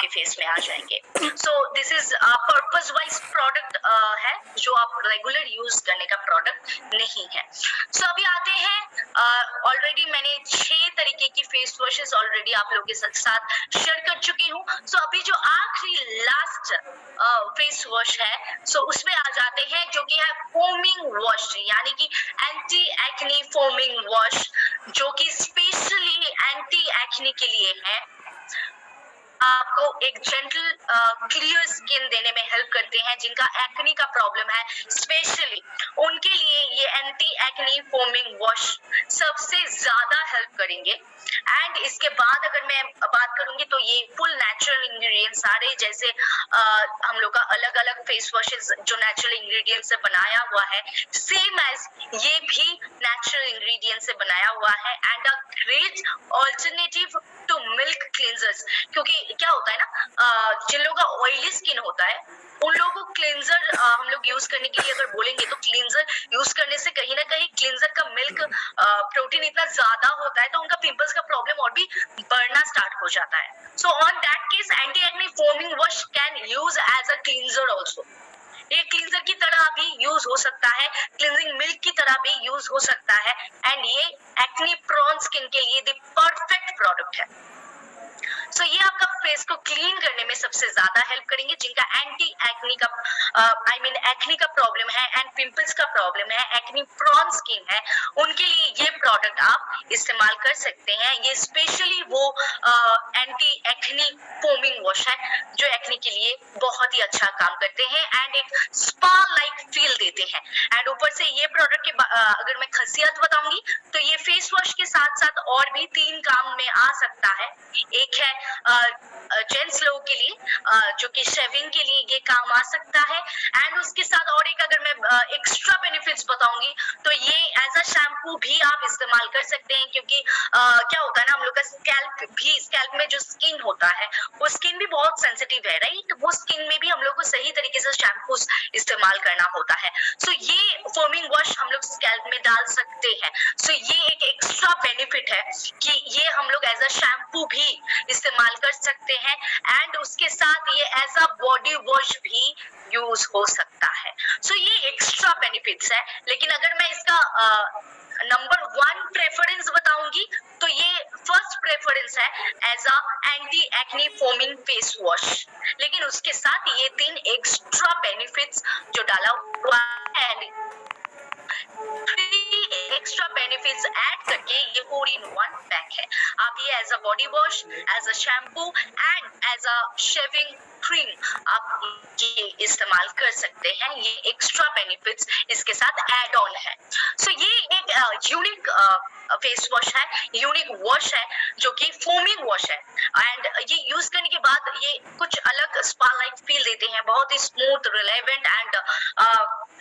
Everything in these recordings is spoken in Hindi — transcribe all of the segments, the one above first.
आपके फेस में आ जाएंगे। So this is purpose wise product है, जो आप रेगुलर यूज करने का प्रोडक्ट नहीं है। सो अभी आते हैं, ऑलरेडी मैंने 6 तरीके की फेस वॉशेस ऑलरेडी आप लोगों के साथ शेयर कर चुकी हूँ। सो अभी जो आखिरी लास्ट फेस वॉश है, सो उसमें आ जाते हैं, जो कि है फोमिंग वॉश, यानी कि एंटी एक्ने फोमिंग वॉश, जो कि स्पेशली एंटी एक्ने के लिए है। आपको एक जेंटल क्लियर स्किन देने में हेल्प करते हैं। जिनका एक्ने का प्रॉब्लम है स्पेशली उनके लिए ये एंटी एक्ने फोमिंग वॉश सबसे ज्यादा हेल्प करेंगे। एंड इसके बाद अगर मैं बात करूंगी तो ये फुल नेचुरल इंग्रेडिएंट्स सारे, जैसे हम लोग का अलग अलग फेस वॉशेस जो नेचुरल इंग्रेडिएंट्स से बनाया हुआ है, सेम एज ये भी नेचुरल इंग्रेडिएंट्स से बनाया हुआ है and a great alternative to milk cleansers. क्योंकि क्या होता है ना, जिन लोगों का ऑयली स्किन होता है उन लोगों को क्लींजर हम लोग यूज करने के लिए अगर बोलेंगे तो क्लींजर यूज करने से कहीं ना कहीं क्लींजर का मिल्क प्रोटीन इतना ज्यादा होता है तो उनका पिंपल्स का प्रॉब्लम और भी बढ़ना स्टार्ट हो जाता है। So on that case anti acne foaming wash can use as a cleanser also. ये क्लींजर की तरह भी यूज हो सकता है, क्लींजिंग मिल्क की तरह भी यूज हो सकता है एंड ये एक्ने प्रोन स्किन के लिए द परफेक्ट प्रोडक्ट है। सो ये आपका फेस को क्लीन करने में सबसे ज्यादा हेल्प करेंगे। जिनका एंटी एक्ने का एक्ने का प्रॉब्लम है एंड पिंपल्स का प्रॉब्लम है, एक्ने प्रोन स्किन है, उनके लिए ये प्रोडक्ट आप इस्तेमाल कर सकते हैं। ये स्पेशली वो एंटी एक्ने फोमिंग वॉश है जो एक्ने के लिए बहुत ही अच्छा काम करते हैं एंड एक स्पा लाइक फील देते हैं। एंड ऊपर से ये प्रोडक्ट के अगर मैं खासियत बताऊंगी तो ये फेस वॉश के साथ साथ और भी 3 काम में आ सकता है। एक है जेंट्स लोगों के लिए जो कि शेविंग के लिए ये काम आ सकता है एंड उसके साथ और एक अगर मैं एक्स्ट्रा बेनिफिट्स बताऊंगी तो ये एज अ शैम्पू भी आप इस्तेमाल कर सकते हैं। क्योंकि क्या होता है ना, हम लोग का स्कैल्प में जो स्किन होता है वो स्किन भी बहुत सेंसिटिव है, राइट? वो स्किन में भी हम लोग को सही तरीके से शैम्पू इस्तेमाल करना होता है। सो ये फोमिंग वॉश हम लोग स्कैल्प में डाल सकते हैं। सो ये एक एक्स्ट्रा बेनिफिट है कि ये हम लोग एज अ शैम्पू भी इस्तेमाल कर सकते हैं एंड उसके साथ ये एज अ बॉडी वॉश भी यूज हो सकता है। सो ये एक्स्ट्रा बेनिफिट्स है। लेकिन अगर मैं इसका नंबर 1 प्रेफरेंस बताऊंगी तो ये फर्स्ट प्रेफरेंस है as a anti acne foaming face wash. लेकिन उसके साथ ये 3 एक्स्ट्रा बेनिफिट्स जो डाला हुआ है एंड 3 एक्स्ट्रा बेनिफिट्स ऐड करके ये 4-in-1 पैक है। आप ये as a body wash, as a shampoo and as a shaving cream आप ये इस्तेमाल कर सकते हैं। ये एक्स्ट्रा बेनिफिट्स इसके साथ ऐड ऑन है। सो ये एक यूनिक फेस वॉश है, यूनिक वॉश है जो कि फोमिंग वॉश है एंड ये यूज करने के बाद ये कुछ अलग स्पा लाइक फील देते हैं, बहुत ही स्मूथ, रिलेवेंट एंड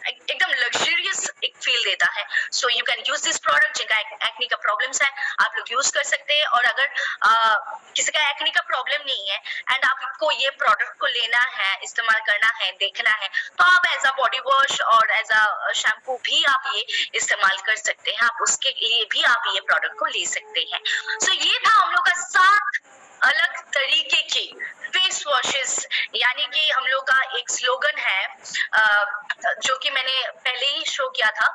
एकदम लग्जरियस एक फील देता है। So you can use this product. जिनका एक्ने का प्रॉब्लम्स है आप लोग यूज कर सकते हैं और अगर किसी का एक्ने का प्रॉब्लम नहीं है एंड आपको ये प्रोडक्ट को लेना है, इस्तेमाल करना है, देखना है तो आप एज अ बॉडी वॉश और एज अ शैम्पू भी आप ये इस्तेमाल कर सकते हैं। आप उसके लिए भी आप ये प्रोडक्ट को ले सकते हैं। सो ये था हम लोग का 7 अलग तरीके की फेस वॉशेस, यानी कि हम लोग का एक स्लोगन है जो कि मैंने पहले ही शो किया था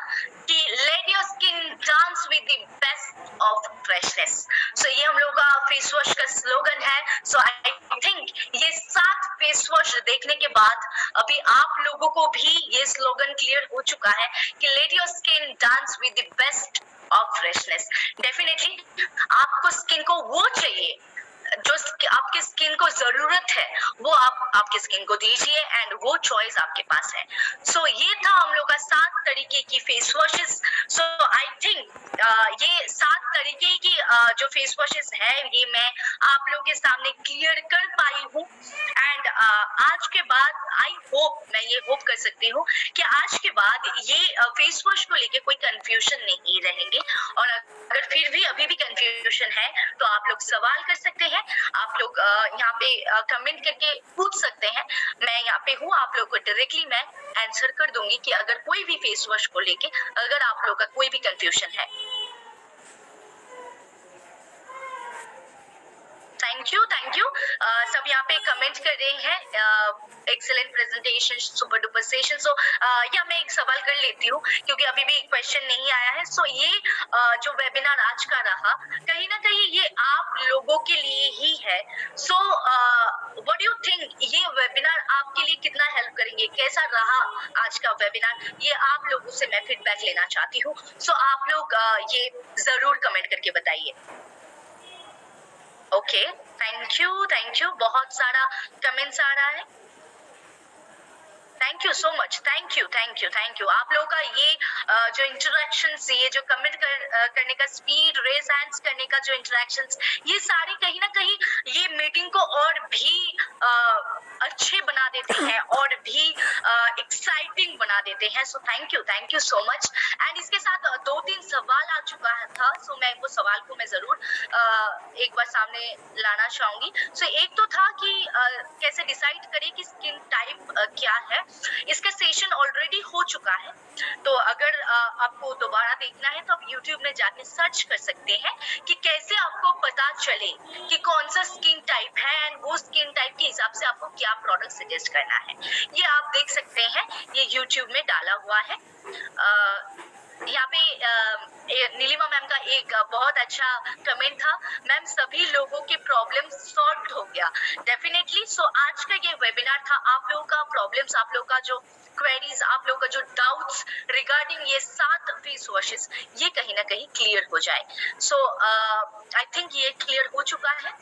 कि let your skin dance with the best of freshness. So ये हम लोग का फेस वॉश का स्लोगन है। सो आई थिंक ये 7 फेस वॉश देखने के बाद अभी आप लोगों को भी ये स्लोगन क्लियर हो चुका है कि let your skin dance with the best of freshness. Definitely आपको स्किन को वो चाहिए जो आपके स्किन को जरूरत है, वो आप आपके स्किन को दीजिए एंड वो चॉइस आपके पास है। सो ये था हम लोग का 7 तरीके की face washes. So I think ये 7 तरीके की जो फेस वॉशेस है ये मैं आप लोगों के सामने क्लियर कर पाई हूँ एंड आज के बाद आई होप, मैं ये होप कर सकती हूँ कि आज के बाद ये फेस वॉश को लेके कोई कंफ्यूजन नहीं रहेंगे। और अगर फिर भी अभी भी कंफ्यूजन है तो आप लोग सवाल कर सकते हैं, आप लोग यहाँ पे कमेंट करके पूछ सकते हैं। मैं यहाँ पे हूँ, आप लोग को डायरेक्टली मैं आंसर कर दूंगी कि अगर कोई भी फेस वॉश को लेके अगर आप लोग का कोई भी कंफ्यूजन है। Thank thank you. सब यहाँ पे कमेंट कर रहे हैं, excellent presentation, super duper session. So या मैं एक सवाल कर लेती हूँ क्योंकि अभी भी एक क्वेश्चन नहीं आया है। सो ये जो वेबिनार आज का रहा, कहीं ना कहीं ये आप लोगों के लिए ही है। So what do you think, ये वेबिनार आपके लिए कितना हेल्प करेंगे, कैसा रहा आज का वेबिनार, ये आप लोगों से मैं फीडबैक लेना चाहती हूँ। सो आप लोग ये जरूर कमेंट करके बताइए। Okay, thank you. बहुत सारा कमेंट्स आ रहा है। Thank you so much, thank you. आप लोगों का ये जो इंटरेक्शंस, ये जो कमेंट करने का स्पीड, रेज हैंड्स करने का जो इंटरेक्शंस, ये सारे कहीं ना कहीं ये मीटिंग को और भी अच्छे बना देते हैं और भी एक्साइटिंग बना देते हैं। So thank you so much. And इसके साथ 2-3 सवाल आ चुका था। सो मैं वो सवाल को मैं जरूर एक बार सामने लाना चाहूंगी। सो एक तो था कि कैसे डिसाइड करें कि स्किन टाइप क्या है। इसका सेशन ऑलरेडी हो चुका है, तो अगर आपको दोबारा देखना है तो आप YouTube में जाके सर्च कर सकते हैं कि कैसे आपको पता चले कि कौन सा स्किन टाइप है एंड वो स्किन टाइप के हिसाब से आपको क्या प्रोडक्ट सजेस्ट करना है। ये आप देख सकते हैं, ये YouTube में डाला हुआ है। यहाँ पे नीलिमा मैम का एक बहुत अच्छा कमेंट था, मैम सभी लोगों के प्रॉब्लम सॉल्व हो गया। डेफिनेटली। सो आज का ये वेबिनार था आप लोगों का प्रॉब्लम्स, आप लोगों का जो क्वेरीज, आप लोगों का जो डाउट्स रिगार्डिंग ये 7 फेस वॉशेस, ये कहीं ना कहीं क्लियर हो जाए। सो आई थिंक ये क्लियर हो चुका है।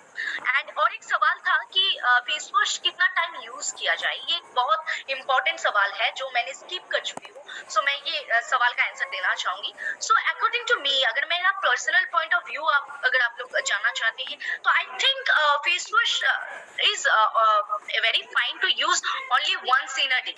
एंड और एक सवाल था कि फेस वॉश कितना टाइम यूज किया जाए। ये एक बहुत इंपॉर्टेंट सवाल है जो मैंने स्किप कर चुकी हूँ। सो मैं ये सवाल का आंसर देना चाहूंगी। सो अकॉर्डिंग टू मी, अगर मेरा पर्सनल पॉइंट ऑफ व्यू अगर आप लोग जानना चाहते हैं, तो I think face wash is very fine to use only once in a day.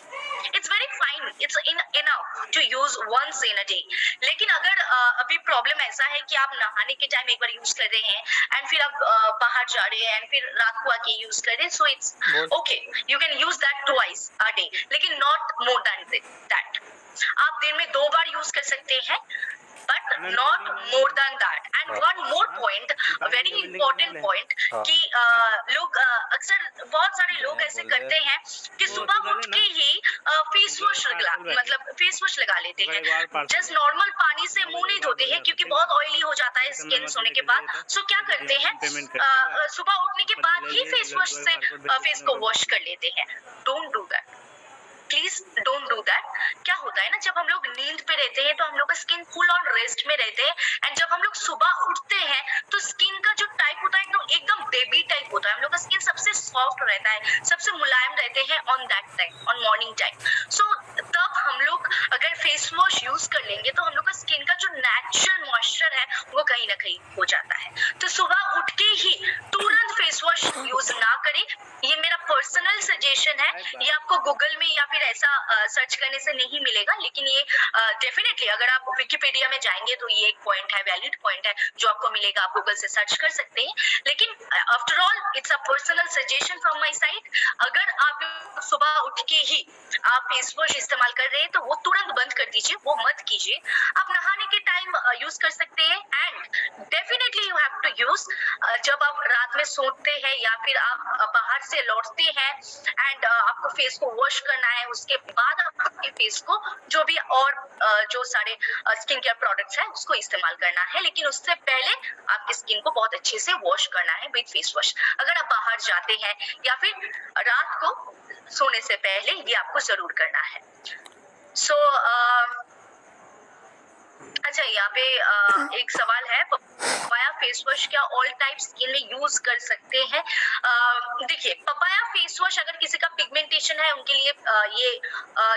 It's very fine, it's enough to use once in a day. लेकिन अगर अभी प्रॉब्लम ऐसा है कि आप नहाने के टाइम एक बार यूज कर रहे हैं एंड फिर आप बाहर जा रहे हैं एंड फिर रात को आके यूज कर रहे हैं, so it's okay, you can use that twice a day, लेकिन नॉट मोर देन दैट। आप दिन में 2 बार यूज कर सकते हैं, but not more than that. And one more point, very important point, कि लोग अक्सर बहुत सारे लोग ऐसे करते हैं कि सुबह उठ के ही फेस वॉश लगा लेते हैं। जस्ट नॉर्मल पानी से मुंह नहीं धोते हैं क्योंकि बहुत ऑयली हो जाता है स्किन सोने के बाद। सो क्या करते हैं, सुबह उठने के बाद ही फेस वॉश से फेस को वॉश कर लेते हैं। Don't do that, please don't do that. क्या होता है ना, जब हम लोग नींद पे रहते हैं तो हम लोग का स्किन फुल ऑन रेस्ट में रहते हैं, एंड जब हम लोग सुबह उठते हैं तो स्किन का जो टाइप होता है एकदम बेबी टाइप होता है। हम लोग का स्किन सबसे सॉफ्ट रहता है, सबसे मुलायम रहते हैं on that time, on morning time. So तब हम लोग अगर फेस वॉश यूज कर लेंगे तो हम लोग का स्किन का जो नेचुरल मॉइस्चर है वो कहीं ना कहीं हो जाता है। तो सुबह उठ के ही तुरंत फेस वॉश यूज ना करें, ये मेरा पर्सनल सजेशन है। ये आपको गूगल में या फिर ऐसा सर्च करने से नहीं मिलेगा, लेकिन ये डेफिनेटली अगर आप विकिपीडिया में जाएंगे तो ये एक पॉइंट है, वैलिड पॉइंट है जो आपको मिलेगा, आप गूगल से सर्च कर सकते हैं। लेकिन after all it's a personal suggestion from my side. अगर आप सुबह उठ के ही आप फेस वॉश इस्तेमाल कर रहे हैं तो वो तुरंत बंद कर दीजिए, वो मत कीजिए। आप नहाने के टाइम यूज कर सकते हैं, and definitely you have to use जब आप रात में सोते हैं या फिर आप बाहर से लौटते हैं एंड आपको फेस को वॉश करना है, उसके बाद आपके फेस को जो भी और जो सारे स्किन केयर प्रोडक्ट्स हैं उसको इस्तेमाल करना है। लेकिन उससे पहले आपकी स्किन को बहुत अच्छे से वॉश करना है विद फेस वॉश। अगर आप बाहर जाते हैं या फिर रात को सोने से पहले, ये आपको जरूर करना है। सो अच्छा, यहाँ पे एक सवाल है, पपाया फेस वॉश क्या ऑल टाइप स्किन में यूज कर सकते हैं? देखिए, पपाया फेस वॉश अगर किसी का पिगमेंटेशन है उनके लिए ये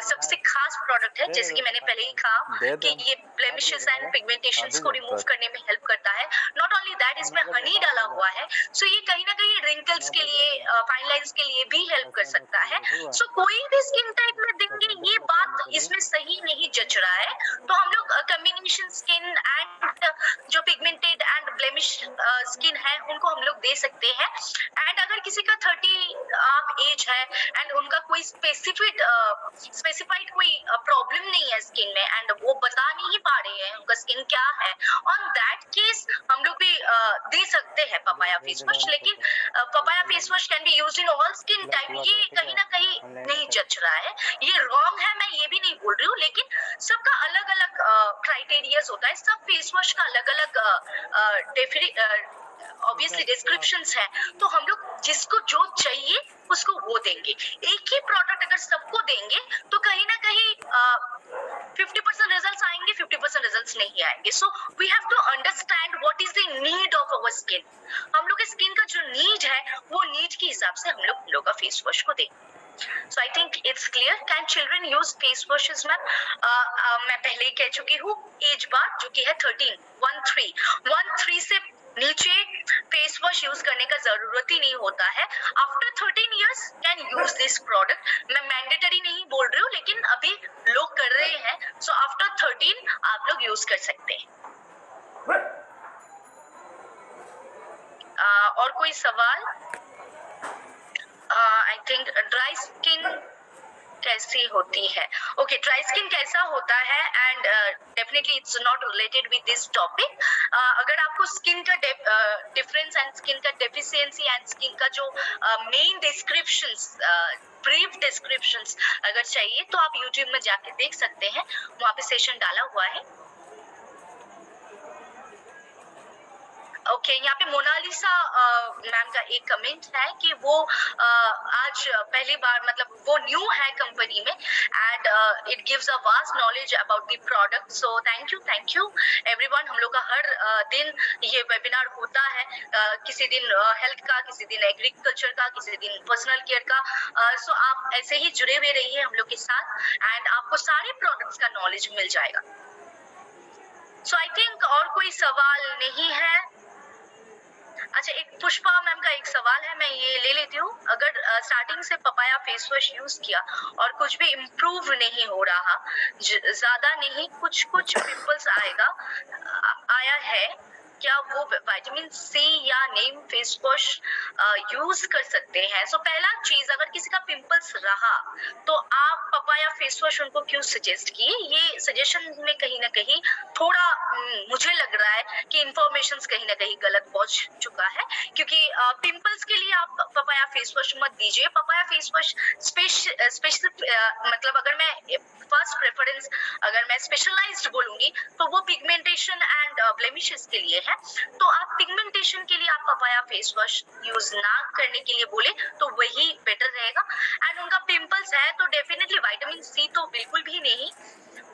सबसे खास प्रोडक्ट है। जैसे कि मैंने पहले ही कहा कि ये ब्लेमिशेस एंड पिगमेंटेशंस को रिमूव करने में हेल्प करता है। नॉट ओनली दैट, इसमें हनी डाला हुआ है, सो ये कहीं ना कहीं रिंकल्स के लिए, फाइन लाइंस के लिए भी हेल्प कर सकता है। सो कोई भी स्किन टाइप में देंगे, ये बात इसमें सही नहीं जच रहा है। तो हम लोग कम्बिनेशन स्किन एंड जो पिगमेंटेड एंड ब्लेमिश स्किन है उनको हम लोग दे सकते हैं। एंड अगर किसी का 30 आप एज है एंड उनका कोई स्पेसिफाइड कोई प्रॉब्लम नहीं है स्किन में एंड वो बता नहीं पा रहे हैं उनका स्किन क्या है, ऑन दैट केस हम लोग भी दे सकते हैं पपाया फेस वॉश। लेकिन papaya face wash can be used in all skin type, ये कहीं ना कहीं नहीं जच रहा है, ये रॉन्ग है, मैं ये भी नहीं बोल रही हूँ, लेकिन सबका अलग अलग क्राइटेरियाज होता है, सब फेस वॉश का अलग अलग ऑब्वियसली डिस्क्रिप्शंस है, तो हम लोग जिसको जो चाहिए उसको वो देंगे। एक ही प्रोडक्ट अगर सबको देंगे तो कहीं ना कहीं 50% रिजल्ट्स आएंगे, 50% रिजल्ट्स नहीं आएंगे। So we have to understand what is the need of our skin. हम लोग के स्किन का जो नीड है वो नीड के हिसाब से हम लोग का फेस वॉश को देंगे। So I think it's clear. Can children use face washes, ma'am? मैं पहले ही कह चुकी हूँ, एज बार जो कि है 13 से नीचे फेस वॉश यूज करने का जरूरत ही नहीं होता है। After 13 years can use this product. मैं मैंडेटरी नहीं बोल रही हूँ, लेकिन अभी लोग कर रहे हैं, सो आफ्टर 13 आप लोग यूज कर सकते हैं। और कोई सवाल? आई थिंक ड्राई स्किन कैसी होती है? ओके, ड्राई स्किन कैसा होता है and definitely it's not related with this topic. अगर आपको स्किन का डिफरेंस एंड स्किन का डेफिशिएंसी एंड स्किन का जो मेन डिस्क्रिप्शंस, ब्रीफ डिस्क्रिप्शंस अगर चाहिए तो आप यूट्यूब में जाके देख सकते हैं, वहाँ पे सेशन डाला हुआ है। ओके, यहाँ पे मोनालिसा मैम का एक कमेंट है कि वो आज पहली बार, मतलब वो न्यू है कंपनी में and it gives a vast knowledge about the product. So thank you everyone. हम लोग का हर दिन ये वेबिनार होता है, किसी दिन हेल्थ का, किसी दिन एग्रीकल्चर का, किसी दिन पर्सनल केयर का। सो आप ऐसे ही जुड़े हुए रहिए हम लोग के साथ एंड आपको सारे प्रोडक्ट्स का नॉलेज मिल जाएगा। सो आई थिंक और कोई सवाल नहीं है। अच्छा, एक पुष्पा मैम का एक सवाल है, मैं ये ले लेती हूँ। अगर स्टार्टिंग से पपाया फेस वॉश यूज किया और कुछ भी इम्प्रूव नहीं हो रहा, ज्यादा नहीं, कुछ पिंपल्स आया है, क्या वो विटामिन सी या नीम फेस वॉश यूज कर सकते हैं? सो पहला चीज, अगर किसी का पिंपल्स रहा तो आप पपाया फेस वॉश उनको क्यों सजेस्ट किए? ये सजेशन में कहीं ना कहीं थोड़ा मुझे लग रहा है कि इंफॉर्मेशन कहीं ना कहीं गलत पहुंच चुका है, क्योंकि पिंपल्स के लिए आप पपाया फेस वॉश मत दीजिए। पपाया फेस वॉश मतलब अगर मैं फर्स्ट प्रेफरेंस, अगर मैं स्पेशलाइज्ड बोलूंगी तो वो पिगमेंटेशन एंड ब्लेमिशेस के लिए है। तो आप पिगमेंटेशन के लिए आप पपाया फेस वॉश यूज ना करने के लिए बोले तो वही बेटर रहेगा। एंड उनका पिंपल्स है तो डेफिनेटली विटामिन सी तो बिल्कुल भी नहीं।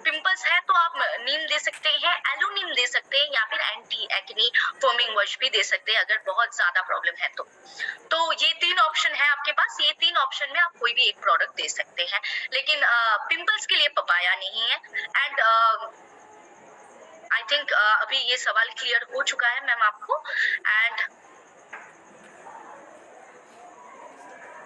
पिंपल्स है तो आप नीम दे सकते हैं, एलो नीम दे सकते हैं, या फिर एंटी एक्ने फोमिंग वॉश भी दे सकते हैं अगर बहुत ज्यादा प्रॉब्लम है तो ये 3 ऑप्शन है आपके पास। ये 3 ऑप्शन में आप कोई भी एक प्रोडक्ट दे सकते हैं, लेकिन पिंपल्स के लिए पपाया नहीं है। एंड आई थिंक अभी ये सवाल क्लियर हो चुका है मैम आपको।